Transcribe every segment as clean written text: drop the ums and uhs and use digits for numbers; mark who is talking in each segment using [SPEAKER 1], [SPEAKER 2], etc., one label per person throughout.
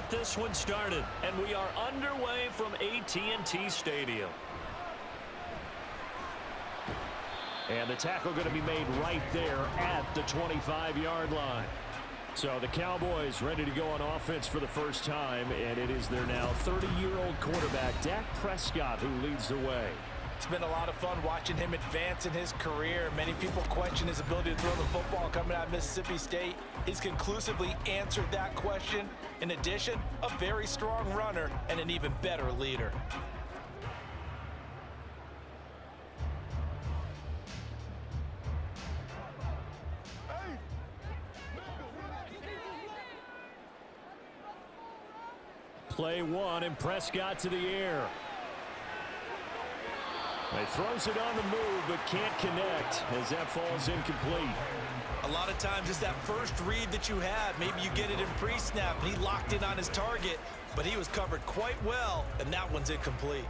[SPEAKER 1] get this one started, and we are underway from AT&T Stadium. And the tackle going to be made right there at the 25-yard line. So the Cowboys ready to go on offense for the first time, and it is their now 30-year-old quarterback, Dak Prescott, who leads the way.
[SPEAKER 2] It's been a lot of fun watching him advance in his career. Many people question his ability to throw the football coming out of Mississippi State. He's conclusively answered that question. In addition, a very strong runner and an even better leader.
[SPEAKER 1] Play one, and Prescott to the air. He throws it on the move, but can't connect as that falls incomplete.
[SPEAKER 2] A lot of times it's that first read that you have. Maybe you get it in pre-snap, and he locked in on his target, but he was covered quite well, and that one's incomplete.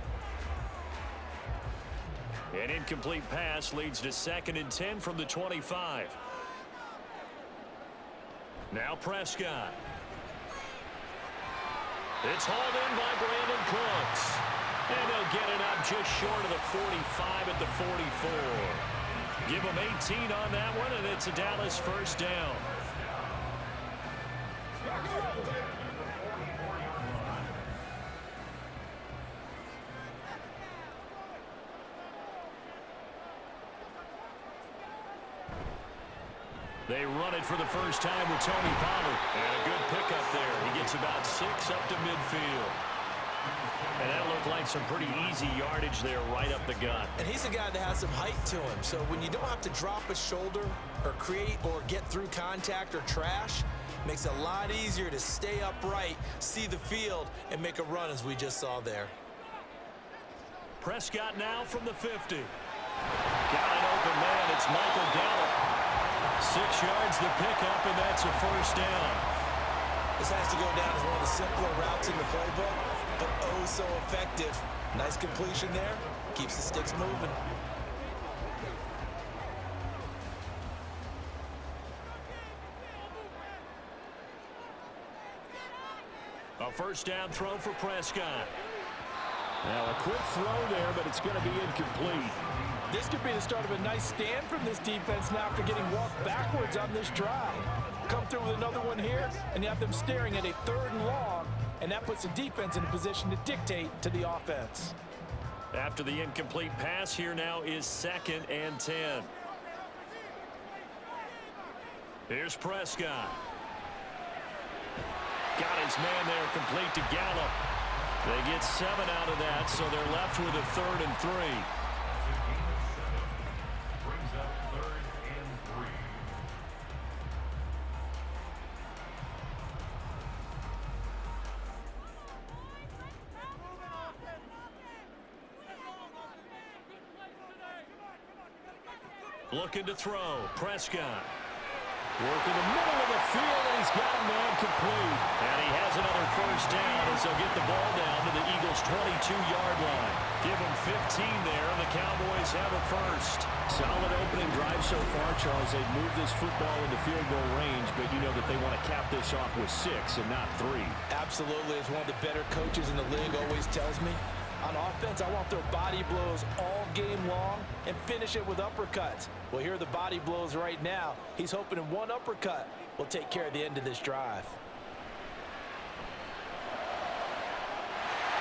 [SPEAKER 1] An incomplete pass leads to 2nd and 10 from the 25. Now Prescott. It's hauled in by Brandon Cooks. And they'll get it up just short of the 45 at the 44. Give them 18 on that one, and it's a Dallas first down. They run it for the first time with Tony Pollard. And a good pickup there. He gets about 6 up to midfield. And that looked like some pretty easy yardage there right up the gut.
[SPEAKER 2] And he's a guy that has some height to him. So when you don't have to drop a shoulder or create or get through contact or trash, it makes it a lot easier to stay upright, see the field, and make a run as we just saw there.
[SPEAKER 1] Prescott now from the 50. Got an open man. It's Michael Gallup. 6 yards the pickup, and that's a first down.
[SPEAKER 2] This has to go down as one of the simpler routes in the playbook, but oh so effective. Nice completion there. Keeps the sticks moving.
[SPEAKER 1] A first down throw for Prescott. Now a quick throw there, but it's going to be incomplete.
[SPEAKER 2] This could be the start of a nice stand from this defense now after getting walked backwards on this drive. Come through with another one here, and you have them staring at a 3rd and long, and that puts the defense in a position to dictate to the offense.
[SPEAKER 1] After the incomplete pass, here now is 2nd and 10. Here's Prescott. Got his man there complete to Gallup. They get 7 out of that, so they're left with a 3rd and 3. Looking to throw. Prescott. Working the middle of the field, and he's got a man complete. And he has another first down as they'll get the ball down to the Eagles' 22-yard line. Give them 15 there, and the Cowboys have a first. Solid opening drive so far, Charles. They've moved this football into field goal range, but you know that they want to cap this off with 6 and not 3.
[SPEAKER 2] Absolutely. As one of the better coaches in the league always tells me, on offense, I want their body blows all game long and finish it with uppercuts. Well, here are the body blows right now. He's hoping in one uppercut will take care of the end of this drive.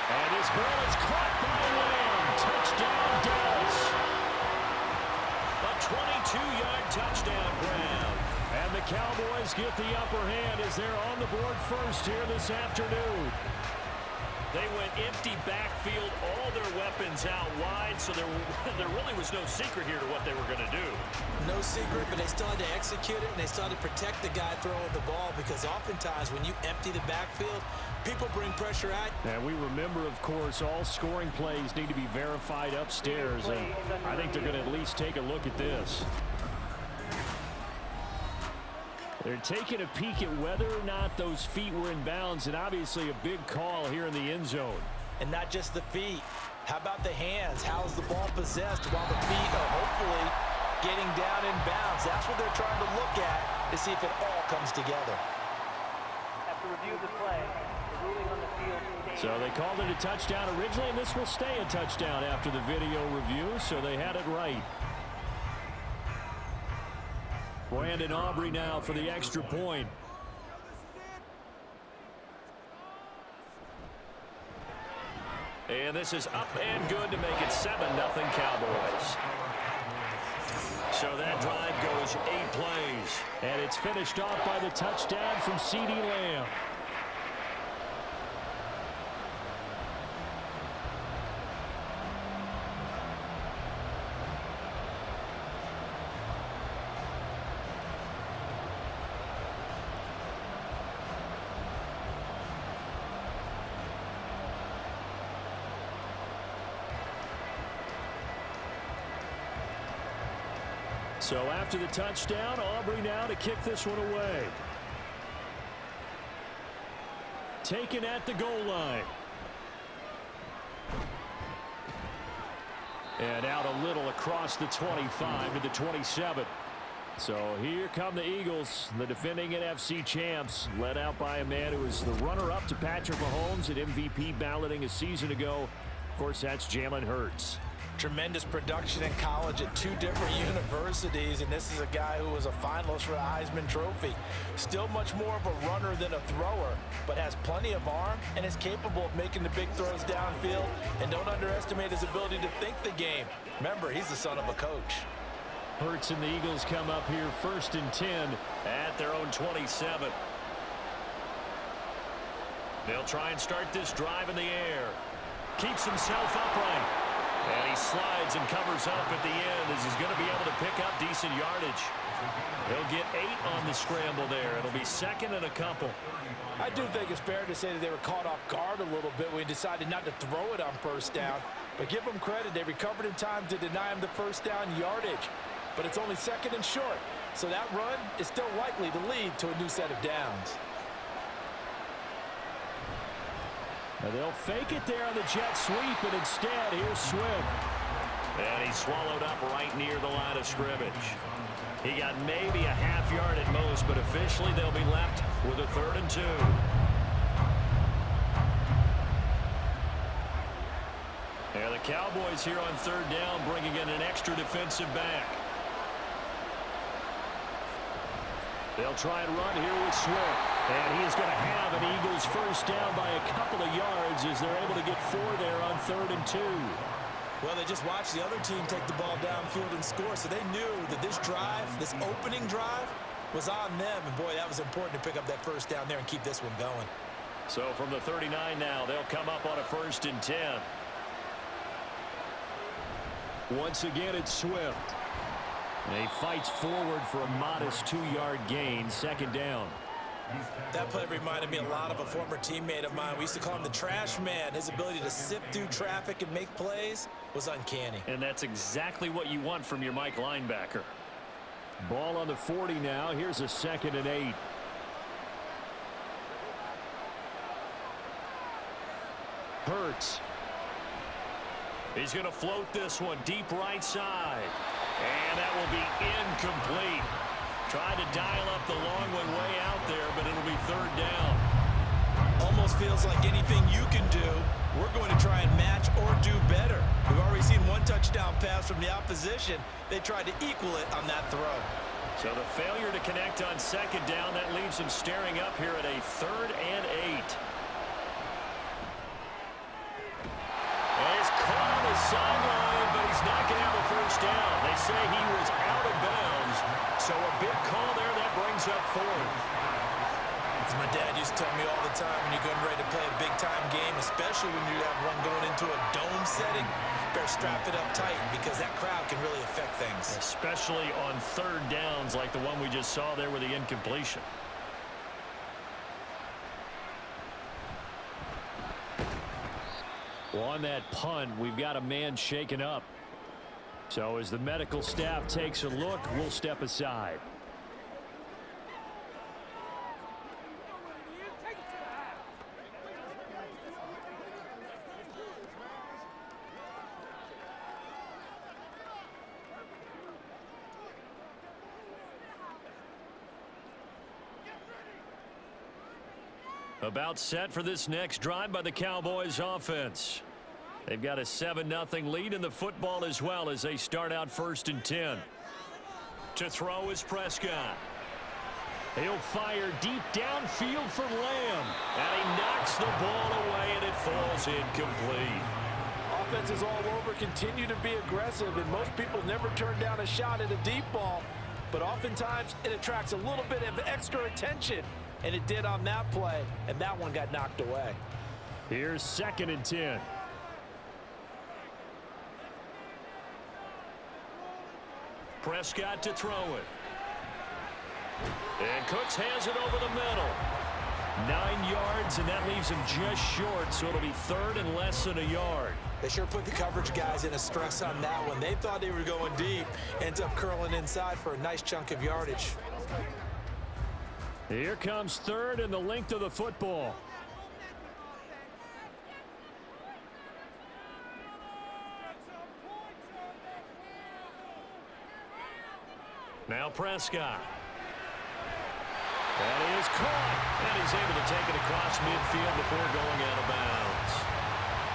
[SPEAKER 1] And his ball is caught by Lamb. Touchdown, Dallas. A 22-yard touchdown grab. And the Cowboys get the upper hand as they're on the board first here this afternoon. They went empty backfield, all their weapons out wide, so there really was no secret here to what they were going to do.
[SPEAKER 2] No secret, but they still had to execute it, and they still had to protect the guy throwing the ball, because oftentimes when you empty the backfield, people bring pressure at you.
[SPEAKER 1] And we remember, of course, all scoring plays need to be verified upstairs, and I think they're going to at least take a look at this. They're taking a peek at whether or not those feet were in bounds, and obviously a big call here in the end zone.
[SPEAKER 2] And not just the feet. How about the hands? How is the ball possessed while the feet are hopefully getting down in bounds? That's what they're trying to look at to see if it all comes together.
[SPEAKER 3] After review of the play, the
[SPEAKER 1] So they called it a touchdown originally, and this will stay a touchdown after the video review, so they had it right. Brandon Aubrey now for the extra point. And this is up and good to make it 7-0 Cowboys. So that drive goes 8 plays. And it's finished off by the touchdown from CeeDee Lamb. So after the touchdown, Aubrey now to kick this one away. Taken at the goal line. And out a little across the 25 to the 27. So here come the Eagles, the defending NFC champs, led out by a man who was the runner-up to Patrick Mahomes at MVP balloting a season ago. Of course, that's Jalen Hurts.
[SPEAKER 2] Tremendous production in college at 2 different universities, and this is a guy who was a finalist for the Heisman Trophy. Still much more of a runner than a thrower, but has plenty of arm and is capable of making the big throws downfield. And don't underestimate his ability to think the game. Remember, he's the son of a coach.
[SPEAKER 1] Hurts and the Eagles come up here 1st and 10 at their own 27. They'll try and start this drive in the air. Keeps himself upright. And he slides and covers up at the end as he's going to be able to pick up decent yardage. He'll get 8 on the scramble there. It'll be 2nd and a couple.
[SPEAKER 2] I do think it's fair to say that they were caught off guard a little bit when he decided not to throw it on 1st down. But give them credit. They recovered in time to deny him the 1st down yardage. But it's only 2nd and short. So that run is still likely to lead to a new set of downs.
[SPEAKER 1] And they'll fake it there on the jet sweep, and instead, here's Swift. And he's swallowed up right near the line of scrimmage. He got maybe a half yard at most, but officially they'll be left with a 3rd and 2. And the Cowboys here on 3rd down, bringing in an extra defensive back. They'll try and run here with Swift. And he is going to have an Eagles 1st down by a couple of yards as they're able to get 4 there on 3rd and 2.
[SPEAKER 2] Well, they just watched the other team take the ball downfield and score, so they knew that this drive, this opening drive, was on them. And, boy, that was important to pick up that 1st down there and keep this one going.
[SPEAKER 1] So from the 39 now, they'll come up on a 1st and 10. Once again, it's Swift. And he fights forward for a modest 2-yard gain, 2nd down.
[SPEAKER 2] That play reminded me a lot of a former teammate of mine. We used to call him the trash man. His ability to sift through traffic and make plays was uncanny.
[SPEAKER 1] And that's exactly what you want from your Mike linebacker. Ball on the 40 now. Here's a 2nd and 8. Hurts. He's going to float this one deep right side. And that will be incomplete. Tried to dial up the long one way out there, but it'll be 3rd down.
[SPEAKER 2] Almost feels like anything you can do, we're going to try and match or do better. We've already seen 1 touchdown pass from the opposition. They tried to equal it on that throw.
[SPEAKER 1] So the failure to connect on 2nd down, that leaves him staring up here at a 3rd and 8. And he's caught on the sideline, but he's not going to have a 1st down. They say he was out of bounds. So a big call there, that brings up 4th.
[SPEAKER 2] As my dad used to tell me all the time, when you're getting ready to play a big-time game, especially when you have one going into a dome setting, better strap it up tight because that crowd can really affect things.
[SPEAKER 1] Especially on 3rd downs like the one we just saw there with the incompletion. Well, on that punt, we've got a man shaken up. So as the medical staff takes a look, we'll step aside. About set for this next drive by the Cowboys offense. They've got a 7-0 lead in the football as well as they start out 1st and 10. To throw is Prescott. He'll fire deep downfield for Lamb. And he knocks the ball away and it falls incomplete.
[SPEAKER 2] Offenses all over continue to be aggressive, and most people never turn down a shot at a deep ball. But oftentimes it attracts a little bit of extra attention. And it did on that play, and that one got knocked away.
[SPEAKER 1] Here's 2nd and 10. Prescott to throw it. And Cooks has it over the middle. 9 yards, and that leaves him just short, so it'll be 3rd and less than a yard.
[SPEAKER 2] They sure put the coverage guys in a stress on that one. They thought they were going deep. Ends up curling inside for a nice chunk of yardage.
[SPEAKER 1] Here comes 3rd and the length of the football. Now Prescott. That is caught, and he's able to take it across midfield before going out of bounds.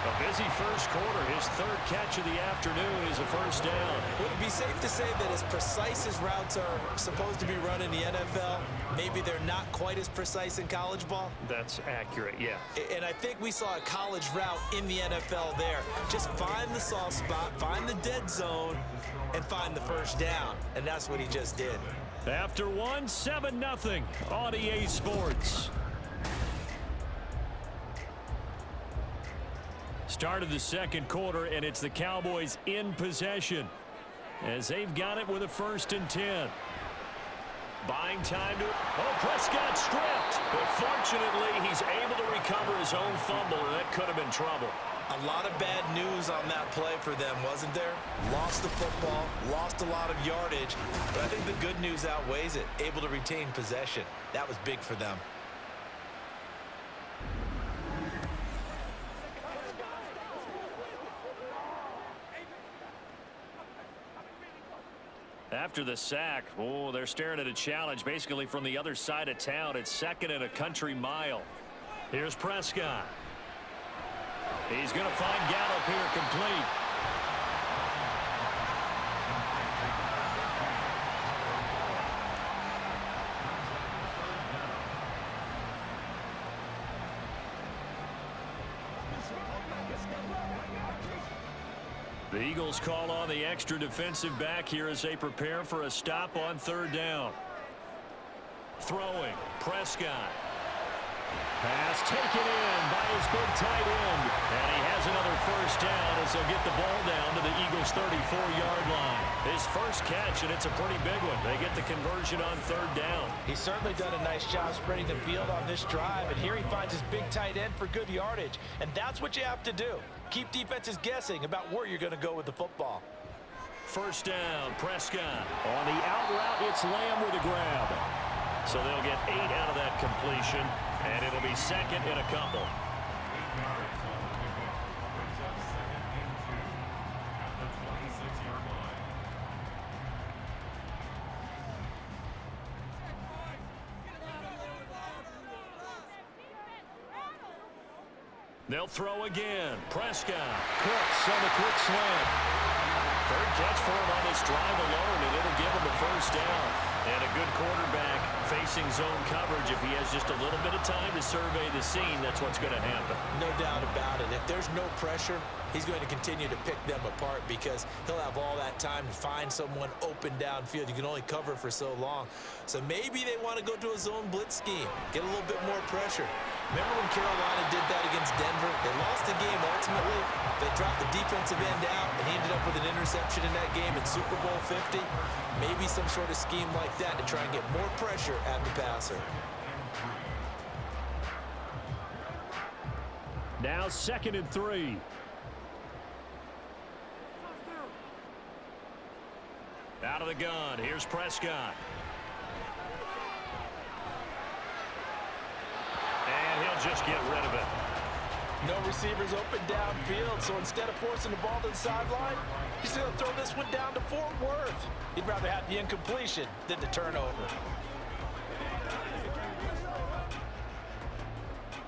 [SPEAKER 1] A busy first quarter. His 3rd catch of the afternoon is a 1st down.
[SPEAKER 2] Would it be safe to say that as precise as routes are supposed to be run in the NFL, maybe they're not quite as precise in college ball?
[SPEAKER 1] That's accurate, yeah.
[SPEAKER 2] And I think we saw a college route in the NFL there. Just find the soft spot, find the dead zone, and find the 1st down. And that's what he just did.
[SPEAKER 1] After 7-0 on EA Sports. Start of the 2nd quarter, and it's the Cowboys in possession as they've got it with a 1st and 10. Buying time to... Oh, Prescott stripped. But fortunately, he's able to recover his own fumble, and that could have been trouble.
[SPEAKER 2] A lot of bad news on that play for them, wasn't there? Lost the football, lost a lot of yardage, but I think the good news outweighs it. Able to retain possession. That was big for them.
[SPEAKER 1] After the sack, they're staring at a challenge basically from the other side of town. It's 2nd and a country mile. Here's Prescott. He's going to find Gallup here complete. The Eagles call on the extra defensive back here as they prepare for a stop on 3rd down. Throwing, Prescott. Pass taken in by his big tight end. And he has another 1st down as they'll get the ball down to the Eagles' 34-yard line. His 1st catch, and it's a pretty big one. They get the conversion on 3rd down.
[SPEAKER 2] He's certainly done a nice job spreading the field on this drive, and here he finds his big tight end for good yardage. And that's what you have to do. Keep defenses guessing about where you're going to go with the football.
[SPEAKER 1] 1st down, Prescott. On the out route, it's Lamb with a grab. So they'll get 8 out of that completion, and it'll be 2nd and a couple. They'll throw again. Prescott. Cooks on the quick slant. 3rd catch for him on this drive alone, and it'll give him the 1st down. And a good quarterback facing zone coverage. If he has just a little bit of time to survey the scene, that's what's going to happen.
[SPEAKER 2] No doubt about it. If there's no pressure, he's going to continue to pick them apart because he'll have all that time to find someone open downfield. You can only cover for so long. So maybe they want to go to a zone blitz scheme, get a little bit more pressure. Remember when Carolina did that against Denver? They lost the game ultimately. They dropped the defensive end out, and he ended up with an interception in that game in Super Bowl 50. Maybe some sort of scheme like that to try and get more pressure at the passer.
[SPEAKER 1] Now 2nd and 3. Out of the gun. Here's Prescott. And he'll just get rid of it.
[SPEAKER 2] No receivers open downfield, so instead of forcing the ball to the sideline, he's going to throw this one down to Fort Worth. He'd rather have the incompletion than the turnover.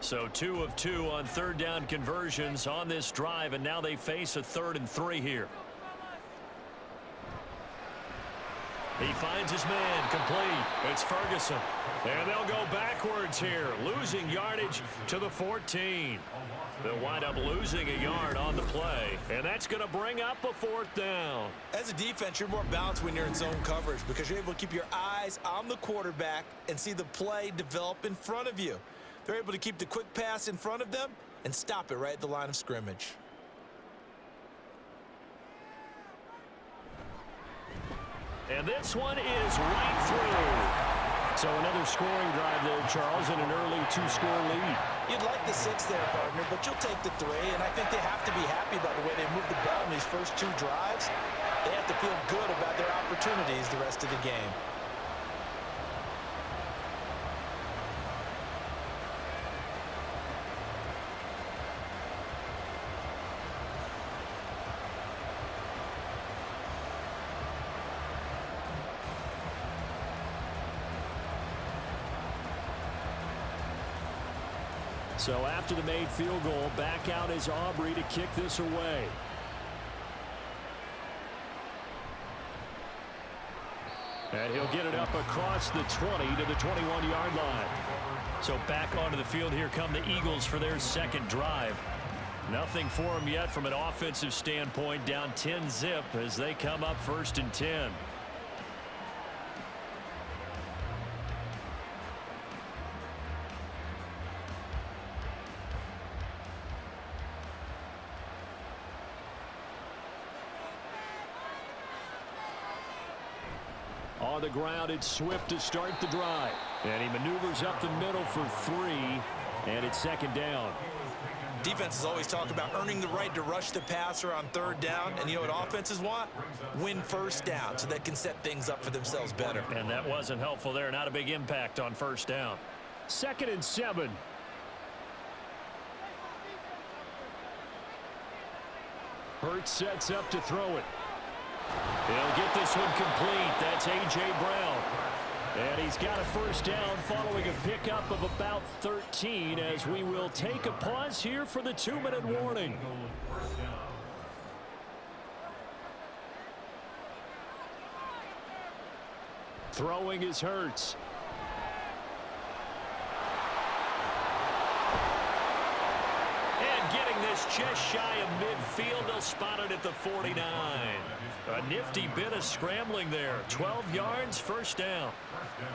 [SPEAKER 1] So 2 of 2 on third down conversions on this drive, and now they face a 3rd and 3 here. He finds his man, complete. It's Ferguson. And they'll go backwards here, losing yardage to the 14. They'll wind up losing a yard on the play, and that's going to bring up a 4th down.
[SPEAKER 2] As a defense, you're more balanced when you're in zone coverage because you're able to keep your eyes on the quarterback and see the play develop in front of you. They're able to keep the quick pass in front of them and stop it right at the line of scrimmage.
[SPEAKER 1] And this one is right through. So another scoring drive there, Charles, and an early 2-score lead.
[SPEAKER 2] You'd like the 6 there, partner, but you'll take the 3, and I think they have to be happy about the way they moved the ball in these first 2 drives. They have to feel good about their opportunities the rest of the game.
[SPEAKER 1] So after the made field goal, back out is Aubrey to kick this away. And he'll get it up across the 20 to the 21-yard line. So back onto the field here come the Eagles for their 2nd drive. Nothing for them yet from an offensive standpoint, down 10-zip as they come up 1st and 10. On the ground, it's Swift to start the drive. And he maneuvers up the middle for 3, and it's 2nd down.
[SPEAKER 2] Defenses always talk about earning the right to rush the passer on 3rd down, and you know what offenses want? Win 1st down so they can set things up for themselves better.
[SPEAKER 1] And that wasn't helpful there. Not a big impact on 1st down. 2nd and 7. Hurts sets up to throw it. He'll get this one complete. That's A.J. Brown. And he's got a 1st down following a pickup of about 13 as we will take a pause here for the 2-minute warning. Throwing is Hurts. And getting this just shy of midfield. They'll spot it at the 49. A nifty bit of scrambling there. 12 yards, 1st down.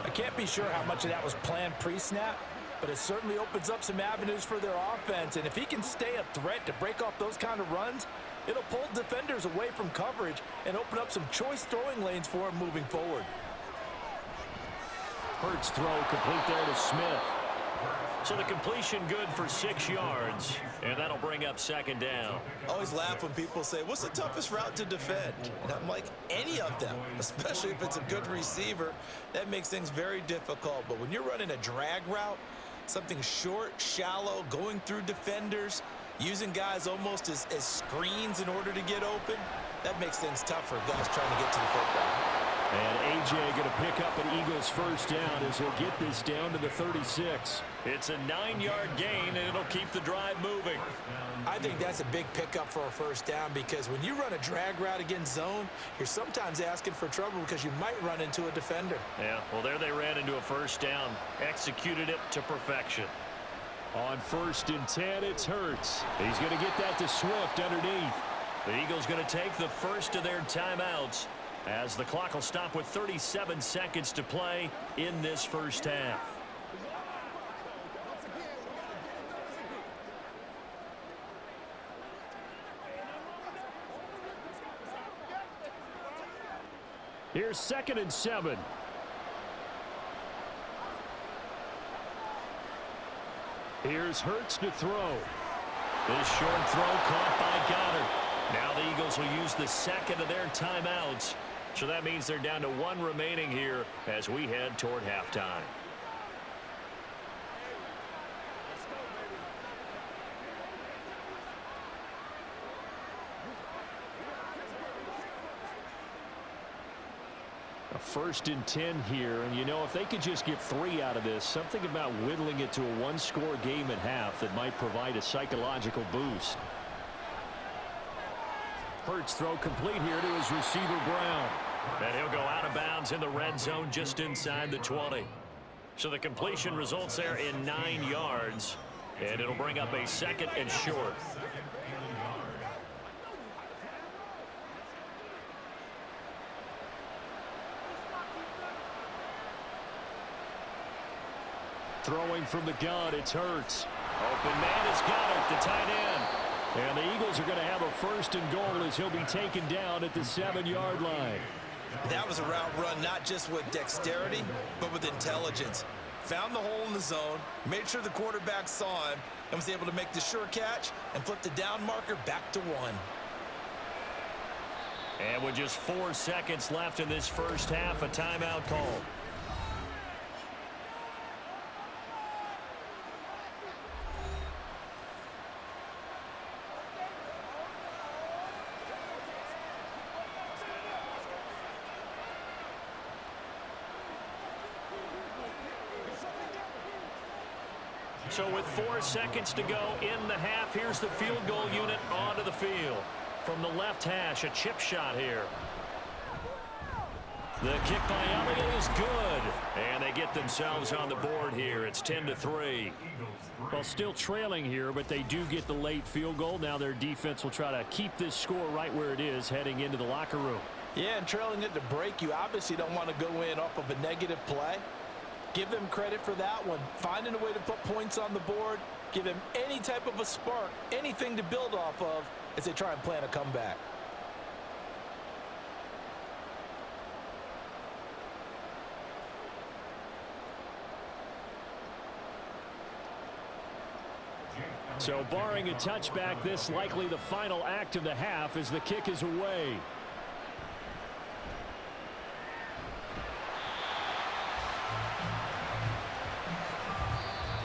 [SPEAKER 2] I can't be sure how much of that was planned pre-snap, but it certainly opens up some avenues for their offense. And if he can stay a threat to break off those kind of runs, it'll pull defenders away from coverage and open up some choice throwing lanes for him moving forward.
[SPEAKER 1] Hurts throw complete there to Smith. So the completion good for 6 yards, and that'll bring up 2nd down.
[SPEAKER 2] I always laugh when people say, what's the toughest route to defend? And I'm like, any of them, especially if it's a good receiver. That makes things very difficult. But when you're running a drag route, something short, shallow, going through defenders, using guys almost as screens in order to get open, that makes things tough for guys trying to get to the football.
[SPEAKER 1] And A.J. going to pick up an Eagles 1st down as he'll get this down to the 36. It's a 9-yard gain, and it'll keep the drive moving.
[SPEAKER 2] I think that's a big pickup for a 1st down because when you run a drag route against zone, you're sometimes asking for trouble because you might run into a defender.
[SPEAKER 1] Yeah, well, there they ran into a 1st down. Executed it to perfection. On 1st and 10, it's Hurts. He's going to get that to Swift underneath. The Eagles going to take the first of their timeouts, as the clock will stop with 37 seconds to play in this 1st half. Here's 2nd and 7. Here's Hurts to throw. This short throw caught by Goddard. Now the Eagles will use the 2nd of their timeouts. So that means they're down to 1 remaining here as we head toward halftime. 1st and 10 here, and you know, if they could just get 3 out of this, something about whittling it to a 1-score game at half that might provide a psychological boost. Hurts throw complete here to his receiver Brown. And he'll go out of bounds in the red zone just inside the 20. So the completion results there in 9 yards, and it'll bring up a 2nd and short. Throwing from the gun, it's Hurts. Open man has got it, the tight end. And the Eagles are going to have a 1st and goal as he'll be taken down at the 7-yard line.
[SPEAKER 2] That was a route run not just with dexterity, but with intelligence. Found the hole in the zone, made sure the quarterback saw him, and was able to make the sure catch and flip the down marker back to 1.
[SPEAKER 1] And with just 4 seconds left in this first half, a timeout call. So with 4 seconds to go in the half, here's the field goal unit onto the field. From the left hash, a chip shot here. The kick by Elliott is good. And they get themselves on the board here. It's 10-3. Well, still trailing here, but they do get the late field goal. Now their defense will try to keep this score right where it is heading into the locker room.
[SPEAKER 2] Yeah, and trailing it to break, you obviously don't want to go in off of a negative play. Give them credit for that one. Finding a way to put points on the board. Give them any type of a spark, anything to build off of as they try and plan a comeback.
[SPEAKER 1] So barring a touchback, this likely the final act of the half as the kick is away.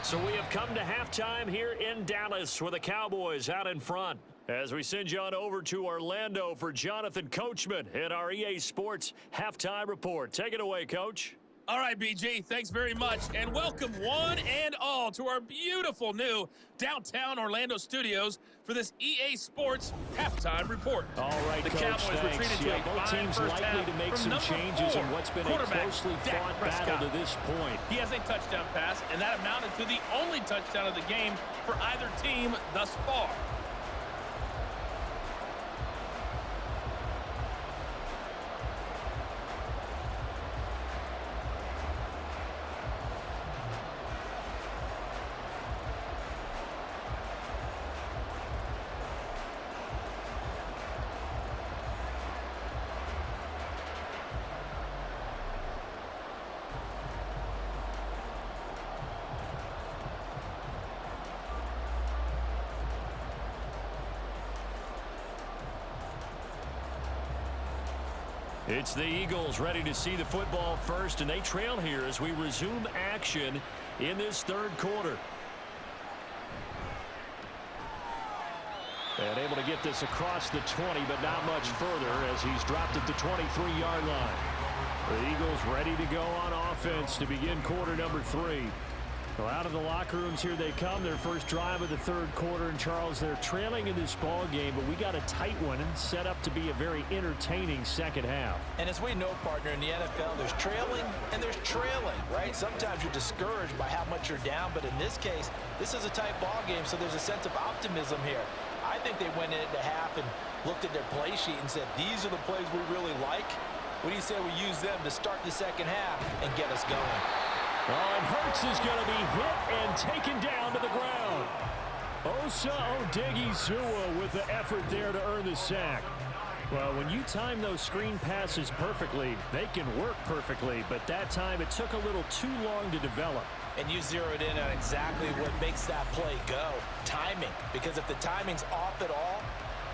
[SPEAKER 1] So we have come to halftime here in Dallas with the Cowboys out in front. As we send you on over to Orlando for Jonathan Coachman in our EA Sports Halftime Report. Take it away, Coach.
[SPEAKER 3] All right, BG, thanks very much, and welcome one and all to our beautiful new downtown Orlando studios for this EA Sports Halftime Report.
[SPEAKER 1] All right,
[SPEAKER 3] the
[SPEAKER 1] Coach,
[SPEAKER 3] Cowboys
[SPEAKER 1] thanks.
[SPEAKER 3] retreated to a
[SPEAKER 1] both
[SPEAKER 3] fine
[SPEAKER 1] teams
[SPEAKER 3] first
[SPEAKER 1] likely
[SPEAKER 3] half
[SPEAKER 1] to make
[SPEAKER 3] from
[SPEAKER 1] some changes
[SPEAKER 3] 4,
[SPEAKER 1] in what's been a closely fought battle to this point.
[SPEAKER 3] He has a touchdown pass, and that amounted to the only touchdown of the game for either team thus far.
[SPEAKER 1] It's the Eagles ready to see the football first, and they trail here as we resume action in this third quarter. And able to get this across the 20, but not much further as he's dropped at the 23-yard line. The Eagles ready to go on offense to begin quarter number 3. Well, out of the locker rooms here they come, their first drive of the third quarter. And Charles, they're trailing in this ball game, but we got a tight one set up to be a very entertaining second half.
[SPEAKER 2] And as we know, partner, in the NFL, there's trailing and there's trailing, right? Sometimes you're discouraged by how much you're down, but in this case, this is a tight ball game, so there's a sense of optimism here. I think they went into half and looked at their play sheet and said, these are the plays we really like. What do you say we use them to start the second half and get us going?
[SPEAKER 1] Oh, and Hurts is going to be hit and taken down to the ground. Osa Odighizuwa with the effort there to earn the sack. Well, when you time those screen passes perfectly, they can work perfectly, but that time it took a little too long to develop.
[SPEAKER 2] And you zeroed in on exactly what makes that play go. Timing. Because if the timing's off at all,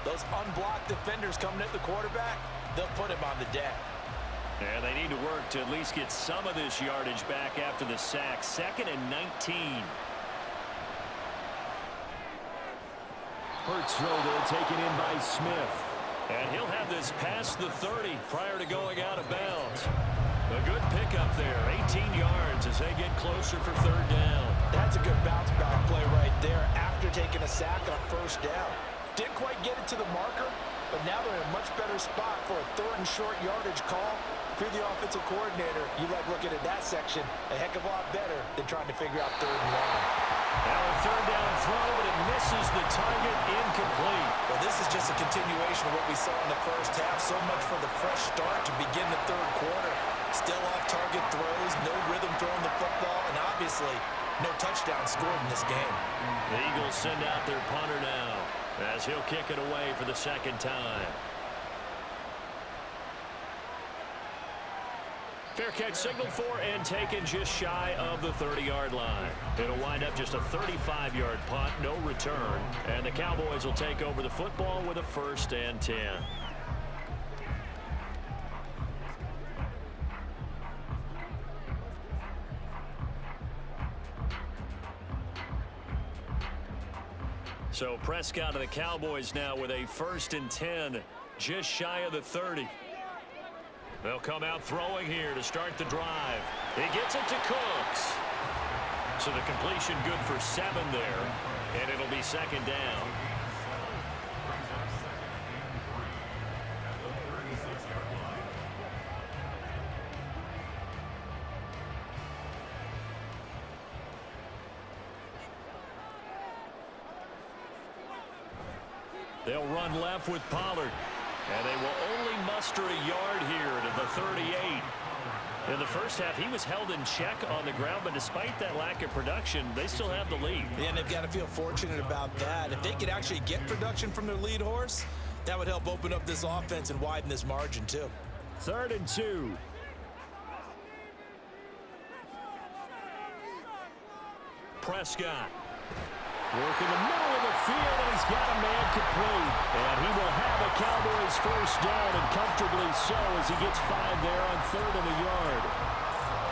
[SPEAKER 2] those unblocked defenders coming at the quarterback, they'll put him on the deck.
[SPEAKER 1] And they need to work to at least get some of this yardage back after the sack. 2nd and 19. Hurts throw there taken in by Smith. And he'll have this past the 30 prior to going out of bounds. A good pickup there, 18 yards as they get closer for third down.
[SPEAKER 2] That's a good bounce back play right there after taking a sack on first down. Didn't quite get it to the marker, but now they're in a much better spot for a third and short yardage call. If you're the offensive coordinator, you like looking at that section a heck of a lot better than trying to figure out third and long.
[SPEAKER 1] Now a third down throw, but it misses the target, incomplete.
[SPEAKER 2] Well, this is just a continuation of what we saw in the first half. So much for the fresh start to begin the third quarter. Still off-target throws, no rhythm throwing the football, and obviously no touchdown scored in this game.
[SPEAKER 1] The Eagles send out their punter now as he'll kick it away for the second time. Fair catch signaled for and taken just shy of the 30-yard line. It'll wind up just a 35-yard punt, no return, and the Cowboys will take over the football with a 1st and 10. So Prescott of the Cowboys now with a 1st and 10, just shy of the 30. They'll come out throwing here to start the drive. He gets it to Cooks. So the completion good for 7 there, and it'll be 2nd down. They'll run left with Pollard. And they will only muster a yard here to the 38. In the first half, he was held in check on the ground, but despite that lack of production, they still have the lead.
[SPEAKER 2] Yeah, and they've got to feel fortunate about that. If they could actually get production from their lead horse, that would help open up this offense and widen this margin, too.
[SPEAKER 1] 3rd and 2. Prescott. Work in the middle of the field, and he's got a man complete. And he will have a Cowboys 1st down, and comfortably so as he gets 5 there on 3rd and a yard.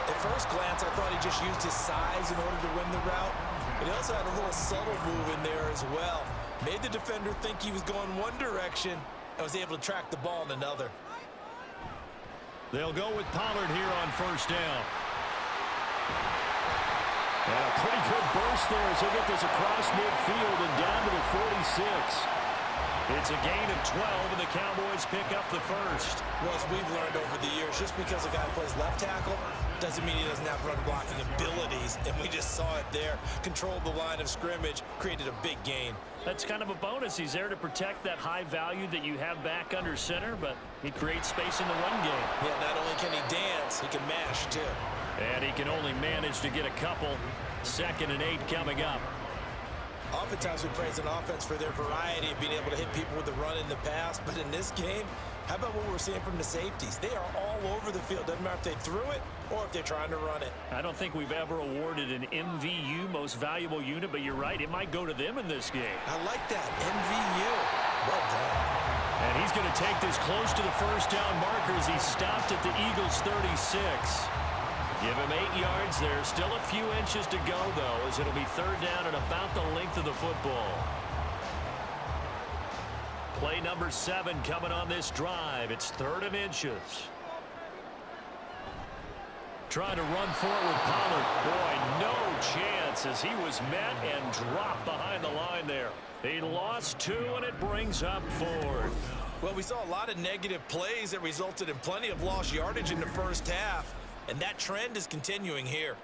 [SPEAKER 2] At first glance, I thought he just used his size in order to win the route. But he also had a little subtle move in there as well. Made the defender think he was going one direction and was able to track the ball in another.
[SPEAKER 1] They'll go with Pollard here on 1st down. And a pretty good burst there as they get this across midfield and down to the 46. It's a gain of 12, and the Cowboys pick up the 1st.
[SPEAKER 2] Well, as we've learned over the years, just because a guy plays left tackle doesn't mean he doesn't have run blocking abilities. And we just saw it there. Controlled the line of scrimmage, created a big gain.
[SPEAKER 1] That's kind of a bonus. He's there to protect that high value that you have back under center, but he creates space in the run game.
[SPEAKER 2] Yeah, not only can he dance, he can mash, too.
[SPEAKER 1] And he can only manage to get a couple. 2nd and 8 coming up.
[SPEAKER 2] Oftentimes we praise an offense for their variety of being able to hit people with the run in the past. But in this game, how about what we're seeing from the safeties? They are all over the field. Doesn't matter if they threw it or if they're trying to run it.
[SPEAKER 1] I don't think we've ever awarded an MVU, most valuable unit, but you're right. It might go to them in this game.
[SPEAKER 2] I like that. MVU. Well done.
[SPEAKER 1] And he's going to take this close to the 1st down marker as he stopped at the Eagles' 36. Give him 8 yards there. Still a few inches to go, though, as it'll be 3rd down and about the length of the football. Play number 7 coming on this drive. It's 3rd and inches. Trying to run for it with Pollard. Boy, no chance as he was met and dropped behind the line there. He lost 2, and it brings up 4th.
[SPEAKER 2] Well, we saw a lot of negative plays that resulted in plenty of lost yardage in the first half. And that trend is continuing here.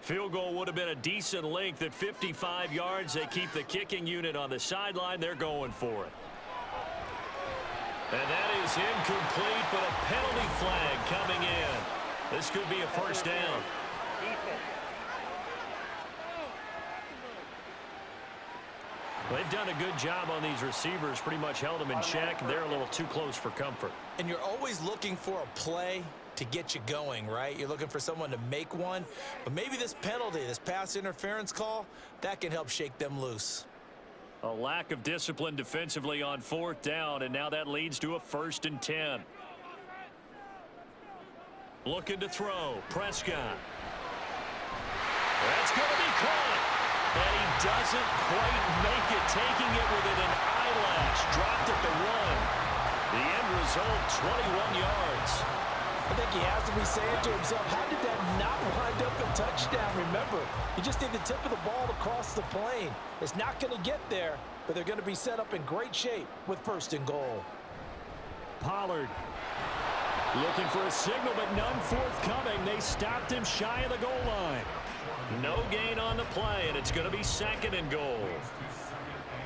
[SPEAKER 1] Field goal would have been a decent length at 55 yards. They keep the kicking unit on the sideline. They're going for it. And that is incomplete, but a penalty flag coming in. This could be a 1st down. They've done a good job on these receivers, pretty much held them in check. They're a little too close for comfort.
[SPEAKER 2] And you're always looking for a play to get you going, right? You're looking for someone to make one. But maybe this penalty, this pass interference call, that can help shake them loose.
[SPEAKER 1] A lack of discipline defensively on 4th down, and now that leads to a 1st and 10. Looking to throw. Prescott. That's going to be caught. And he doesn't quite make it, taking it within an eyelash. Dropped at the 1. The end result, 21 yards.
[SPEAKER 2] I think he has to be saying to himself, how did that not wind up a touchdown? Remember, you just need the tip of the ball to cross the plane. It's not going to get there, but they're going to be set up in great shape with 1st and goal.
[SPEAKER 1] Pollard looking for a signal, but none forthcoming. They stopped him shy of the goal line. No gain on the play, and it's going to be 2nd and goal.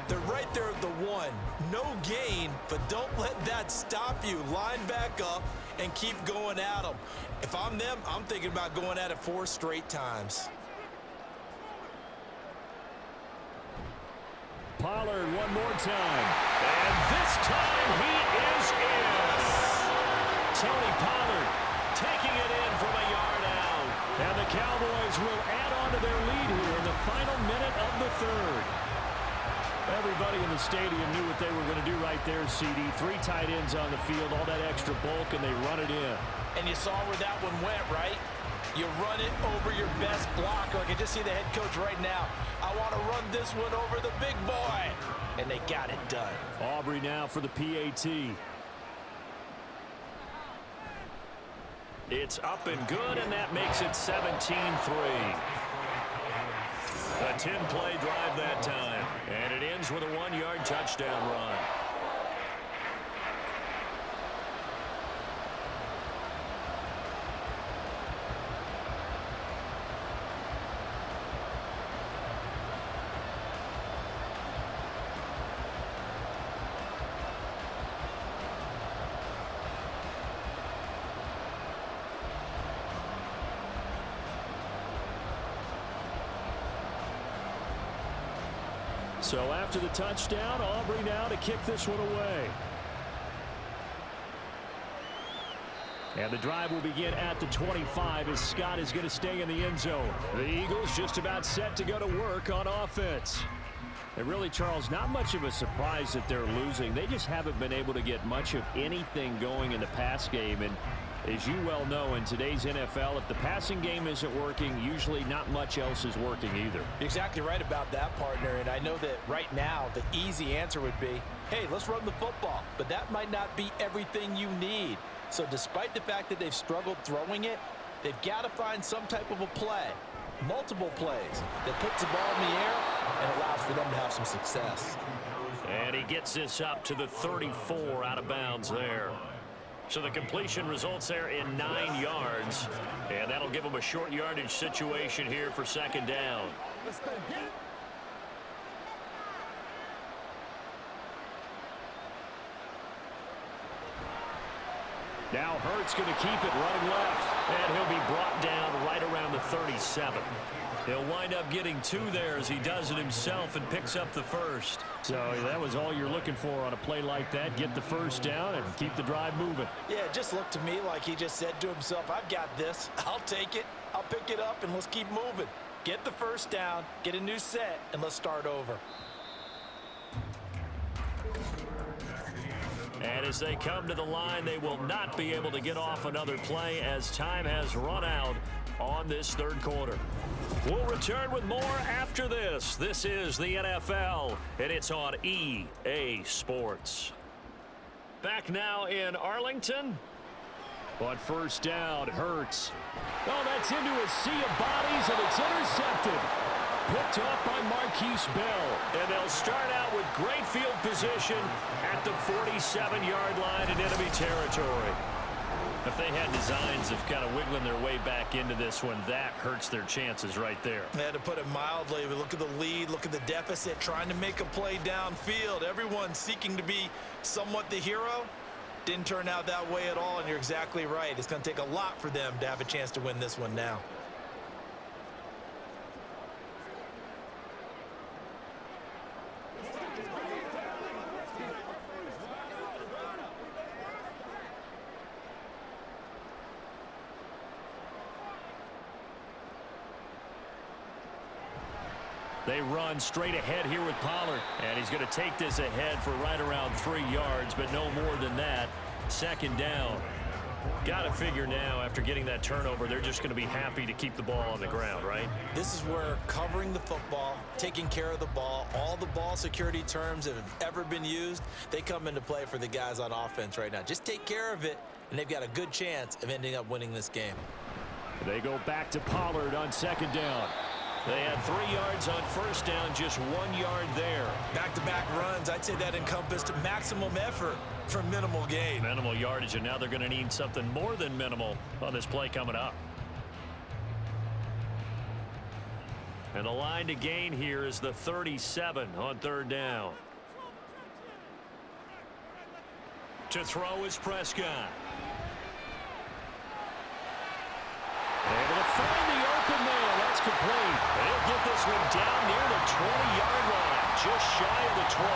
[SPEAKER 2] They're right there at the 1. No gain, but don't let that stop you. Line back up and keep going at them. If I'm them, I'm thinking about going at it 4 straight times.
[SPEAKER 1] Pollard one more time. And this time he is in. Tony Pollard taking it in from a yard out. And the Cowboys will add on to their lead here in the final minute of the 3rd. Everybody in the stadium knew what they were going to do right there, CD. 3 tight ends on the field, all that extra bulk, and they run it in.
[SPEAKER 2] And you saw where that one went, right? You run it over your best blocker. I can just see the head coach right now. I want to run this one over the big boy. And they got it done.
[SPEAKER 1] Aubrey now for the PAT. It's up and good, and that makes it 17-3. A 10-play drive that time, and it ends with a 1-yard touchdown run. So after the touchdown, Aubrey now to kick this one away. And the drive will begin at the 25 as Scott is going to stay in the end zone. The Eagles just about set to go to work on offense. And really, Charles, not much of a surprise that they're losing. They just haven't been able to get much of anything going in the pass game. And as you well know, in today's NFL, if the passing game isn't working, usually not much else is working either.
[SPEAKER 2] You're exactly right about that, partner. And I know that right now the easy answer would be, hey, let's run the football. But that might not be everything you need. So despite the fact that they've struggled throwing it, they've got to find some type of a play, multiple plays, that puts the ball in the air and allows for them to have some success.
[SPEAKER 1] And he gets this up to the 34 out of bounds there. So the completion results there in 9 yards. And that'll give them a short yardage situation here for 2nd down. Now Hurts going to keep it running left. And he'll be brought down right around the 37. He'll wind up getting 2 there as he does it himself and picks up the 1st. So that was all you're looking for on a play like that. Get the 1st down and keep the drive moving.
[SPEAKER 2] Yeah, it just looked to me like he just said to himself, I've got this. I'll take it. I'll pick it up, and let's keep moving. Get the 1st down, get a new set, and let's start over.
[SPEAKER 1] And as they come to the line, they will not be able to get off another play as time has run out on this 3rd quarter. We'll return with more after this. This is the NFL, and it's on EA Sports. Back now in Arlington. On 1st down, Hurts. Oh, that's into a sea of bodies, and it's intercepted. Picked off by Marquise Bell. And they'll start out with great field position at the 47-yard line in enemy territory. If they had designs of kind of wiggling their way back into this one, that hurts their chances right there.
[SPEAKER 2] Yeah, to put it mildly, but look at the lead, look at the deficit, trying to make a play downfield. Everyone seeking to be somewhat the hero. Didn't turn out that way at all, and you're exactly right. It's going to take a lot for them to have a chance to win this one now.
[SPEAKER 1] They run straight ahead here with Pollard. And he's going to take this ahead for right around 3 yards, but no more than that. 2nd down. Got to figure now, after getting that turnover, they're just going to be happy to keep the ball on the ground, right?
[SPEAKER 2] This is where covering the football, taking care of the ball, all the ball security terms that have ever been used, they come into play for the guys on offense right now. Just take care of it, and they've got a good chance of ending up winning this game.
[SPEAKER 1] They go back to Pollard on second down. They had 3 yards on first down, just 1 yard there.
[SPEAKER 2] Back-to-back runs, I'd say that encompassed maximum effort for minimal gain.
[SPEAKER 1] Minimal yardage, and now they're going to need something more than minimal on this play coming up. And the line to gain here is the 37 on third down. To throw is Prescott. Able to find the open man. That's complete. They'll get this one down near the 20-yard line, just shy of the 20.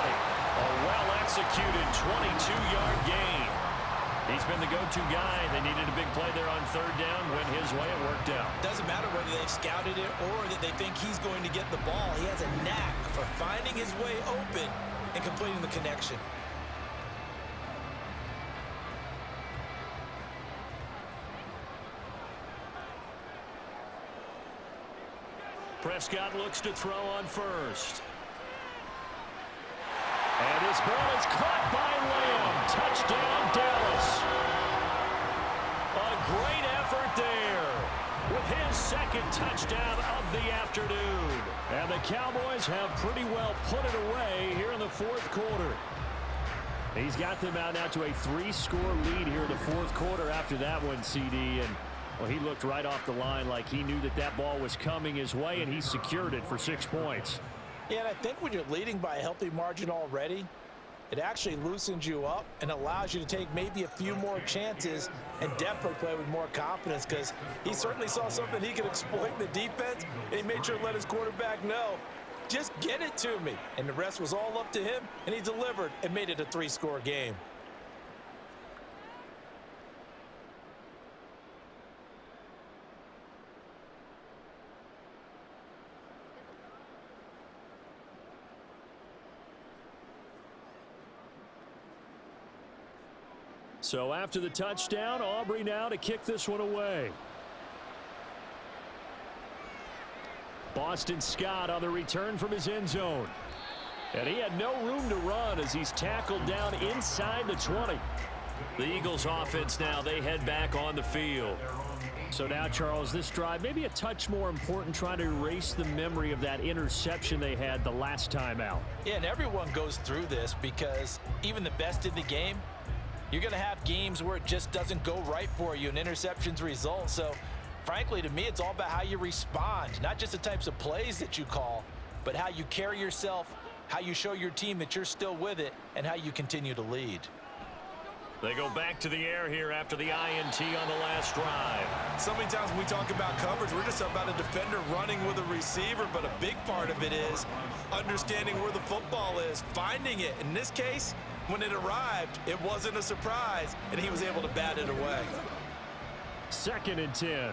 [SPEAKER 1] A well-executed 22-yard gain. He's been the go-to guy. They needed a big play there on third down. Went his way. It worked out.
[SPEAKER 2] Doesn't matter whether they've scouted it or that they think he's going to get the ball. He has a knack for finding his way open and completing the connection.
[SPEAKER 1] Prescott looks to throw on first. And this ball is caught by Lamb. Touchdown, Dallas. A great effort there with his second touchdown of the afternoon. And the Cowboys have pretty well put it away here in the fourth quarter. He's got them out now to a 3-score lead here in the fourth quarter after that one, CD. And well, he looked right off the line like he knew that that ball was coming his way, and he secured it for 6 points.
[SPEAKER 2] Yeah, and I think when you're leading by a healthy margin already, it actually loosens you up and allows you to take maybe a few more chances and definitely play with more confidence, because he certainly saw something he could exploit in the defense, and he made sure to let his quarterback know, just get it to me. And the rest was all up to him, and he delivered and made it a 3-score game.
[SPEAKER 1] So after the touchdown, Aubrey now to kick this one away. Boston Scott on the return from his end zone. And he had no room to run as he's tackled down inside the 20. The Eagles offense now, they head back on the field. So now, Charles, this drive maybe a touch more important, trying to erase the memory of that interception they had the last time out.
[SPEAKER 2] Yeah, and everyone goes through this, because even the best in the game, you're going to have games where it just doesn't go right for you and interceptions result. So, frankly, to me, it's all about how you respond, not just the types of plays that you call, but how you carry yourself, how you show your team that you're still with it, and how you continue to lead.
[SPEAKER 1] They go back to the air here after the INT on the last drive.
[SPEAKER 2] So many times when we talk about coverage, we're just about a defender running with a receiver, but a big part of it is understanding where the football is, finding it. In this case, when it arrived, it wasn't a surprise, and he was able to bat it away.
[SPEAKER 1] 2nd and 10.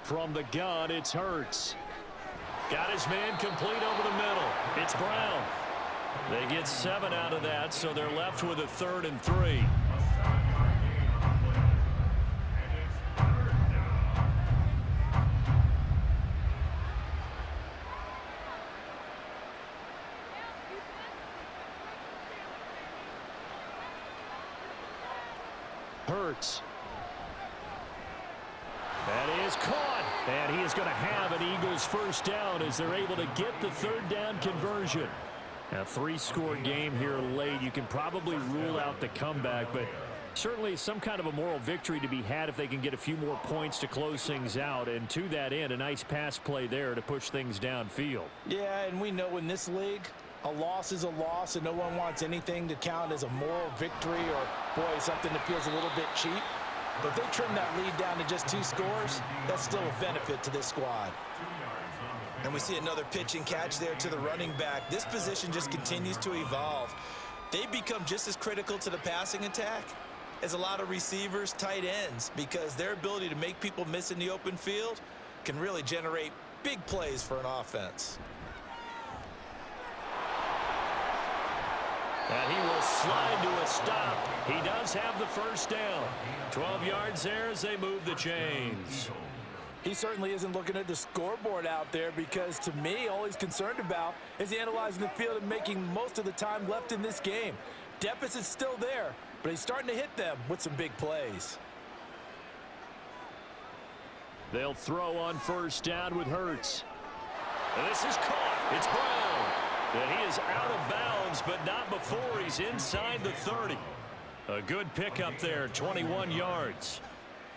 [SPEAKER 1] From the gun, it's Hurts. Got his man complete over the middle. It's Brown. They get 7 out of that, so they're left with a 3rd and 3. Hurts. That is caught, and he is going to have an Eagles first down as they're able to get the 3rd down conversion. A 3-score game here late. You can probably rule out the comeback, but certainly some kind of a moral victory to be had if they can get a few more points to close things out. And to that end, a nice pass play there to push things downfield.
[SPEAKER 2] Yeah, and we know in this league, a loss is a loss, and no one wants anything to count as a moral victory or, boy, something that feels a little bit cheap. But if they trim that lead down to just 2 scores, that's still a benefit to this squad. And we see another pitch and catch there to the running back. This position just continues to evolve. They become just as critical to the passing attack as a lot of receivers, tight ends, because their ability to make people miss in the open field can really generate big plays for an offense.
[SPEAKER 1] And he will slide to a stop. He does have the first down. 12 yards there as they move the chains.
[SPEAKER 2] He certainly isn't looking at the scoreboard out there because, to me, all he's concerned about is analyzing the field and making most of the time left in this game. Deficit's still there, but he's starting to hit them with some big plays.
[SPEAKER 1] They'll throw on first down with Hurts. And this is caught. It's Brown. And he is out of bounds, but not before he's inside the 30. A good pickup there, 21 yards.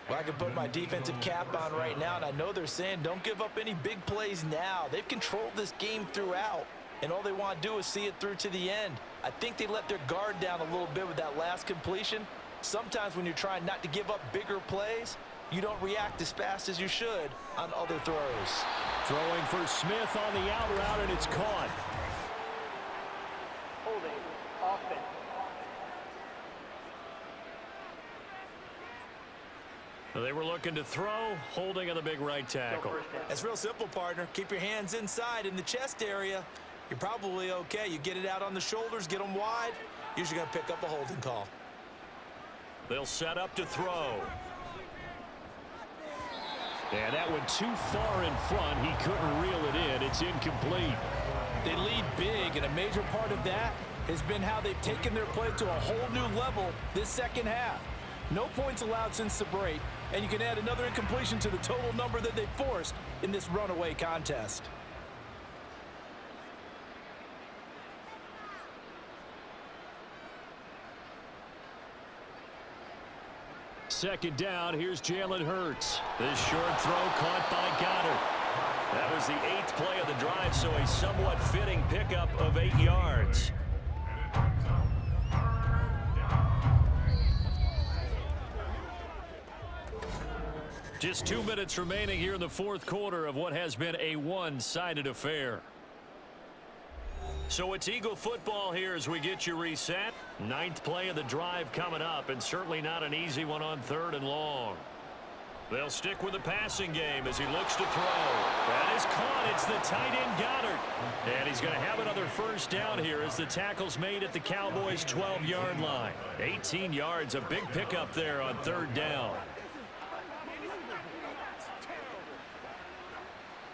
[SPEAKER 2] Well, I can put my defensive cap on right now, and I know they're saying don't give up any big plays now. They've controlled this game throughout, and all they want to do is see it through to the end. I think they let their guard down a little bit with that last completion. Sometimes when you're trying not to give up bigger plays, you don't react as fast as you should on other throws.
[SPEAKER 1] Throwing for Smith on the out route, and it's caught.
[SPEAKER 4] Holding offense.
[SPEAKER 1] They were looking to throw, holding on the big right tackle.
[SPEAKER 2] It's real simple, partner. Keep your hands inside in the chest area. You're probably okay. You get it out on the shoulders, get them wide. Usually going to pick up a holding call.
[SPEAKER 1] They'll set up to throw. And that went too far in front. He couldn't reel it in. It's incomplete.
[SPEAKER 2] They lead big, and a major part of that has been how they've taken their play to a whole new level this second half. No points allowed since the break, and you can add another incompletion to the total number that they forced in this runaway contest.
[SPEAKER 1] Second down, here's Jalen Hurts. This short throw caught by Goddard. That was the 8th play of the drive, so a somewhat fitting pickup of 8 yards. Just 2 minutes remaining here in the fourth quarter of what has been a one-sided affair. So it's Eagle football here as we get you reset. 9th play of the drive coming up, and certainly not an easy one on 3rd and long. They'll stick with the passing game as he looks to throw. That is caught. It's the tight end Goddard. And he's going to have another first down here as the tackle's made at the Cowboys' 12-yard line. 18 yards, a big pickup there on 3rd down.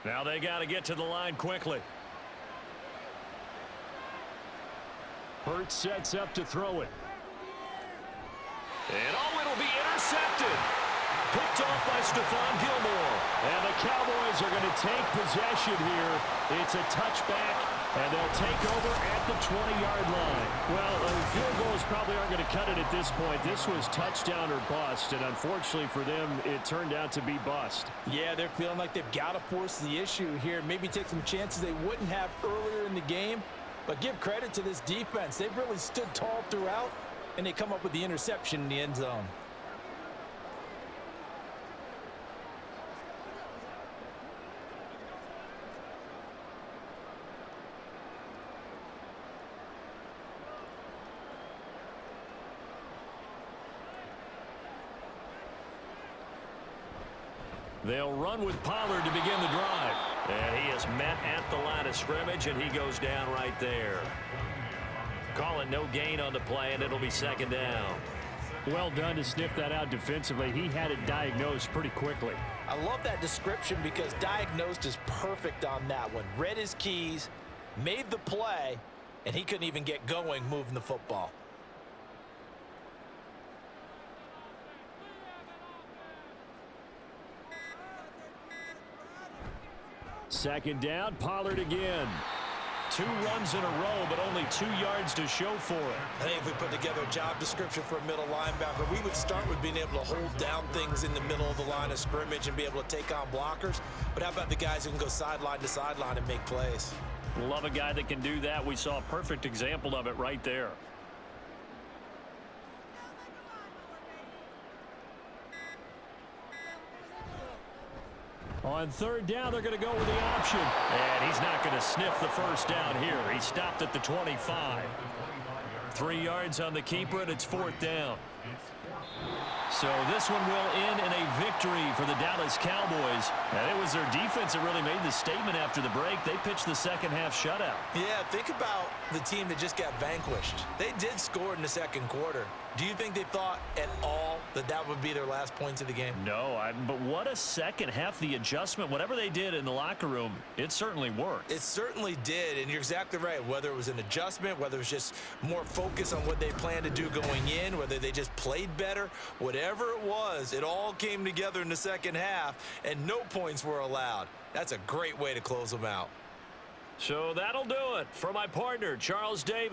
[SPEAKER 1] Now they got to get to the line quickly. Hurts sets up to throw it. And it'll be intercepted. Picked off by Stephon Gilmore. And the Cowboys are going to take possession here. It's a touchback, and they'll take over at the 20-yard line. Well, field goals probably aren't going to cut it at this point. This was touchdown or bust, and unfortunately for them, it turned out to be bust.
[SPEAKER 2] Yeah, they're feeling like they've got to force the issue here. Maybe take some chances they wouldn't have earlier in the game. But give credit to this defense. They've really stood tall throughout, and they come up with the interception in the end zone.
[SPEAKER 1] They'll run with Pollard to begin the drive. And he is met at the line of scrimmage, and he goes down right there. Call it no gain on the play, and it'll be second down. Well done to sniff that out defensively. He had it diagnosed pretty quickly.
[SPEAKER 2] I love that description because diagnosed is perfect on that one. Read his keys, made the play, and he couldn't even get going moving the football.
[SPEAKER 1] Second down, Pollard again. 2 runs in a row, but only 2 yards to show for it.
[SPEAKER 2] I think if we put together a job description for a middle linebacker, we would start with being able to hold down things in the middle of the line of scrimmage and be able to take on blockers. But how about the guys who can go sideline to sideline and make plays?
[SPEAKER 1] Love a guy that can do that. We saw a perfect example of it right there. On 3rd down, they're going to go with the option. And he's not going to sniff the first down here. He stopped at the 25. 3 yards on the keeper, and it's 4th down. So this one will end in a victory for the Dallas Cowboys. And it was their defense that really made the statement after the break. They pitched the second half shutout.
[SPEAKER 2] Yeah, think about the team that just got vanquished. They did score in the second quarter. Do you think they thought at all that that would be their last points of the game?
[SPEAKER 1] No, but what a second half. The adjustment, whatever they did in the locker room, it certainly worked.
[SPEAKER 2] It certainly did, and you're exactly right. Whether it was an adjustment, whether it was just more focus on what they planned to do going in, whether they just played better, whatever it was, it all came together in the second half, and no points were allowed. That's a great way to close them out.
[SPEAKER 1] So that'll do it for my partner, Charles Davis.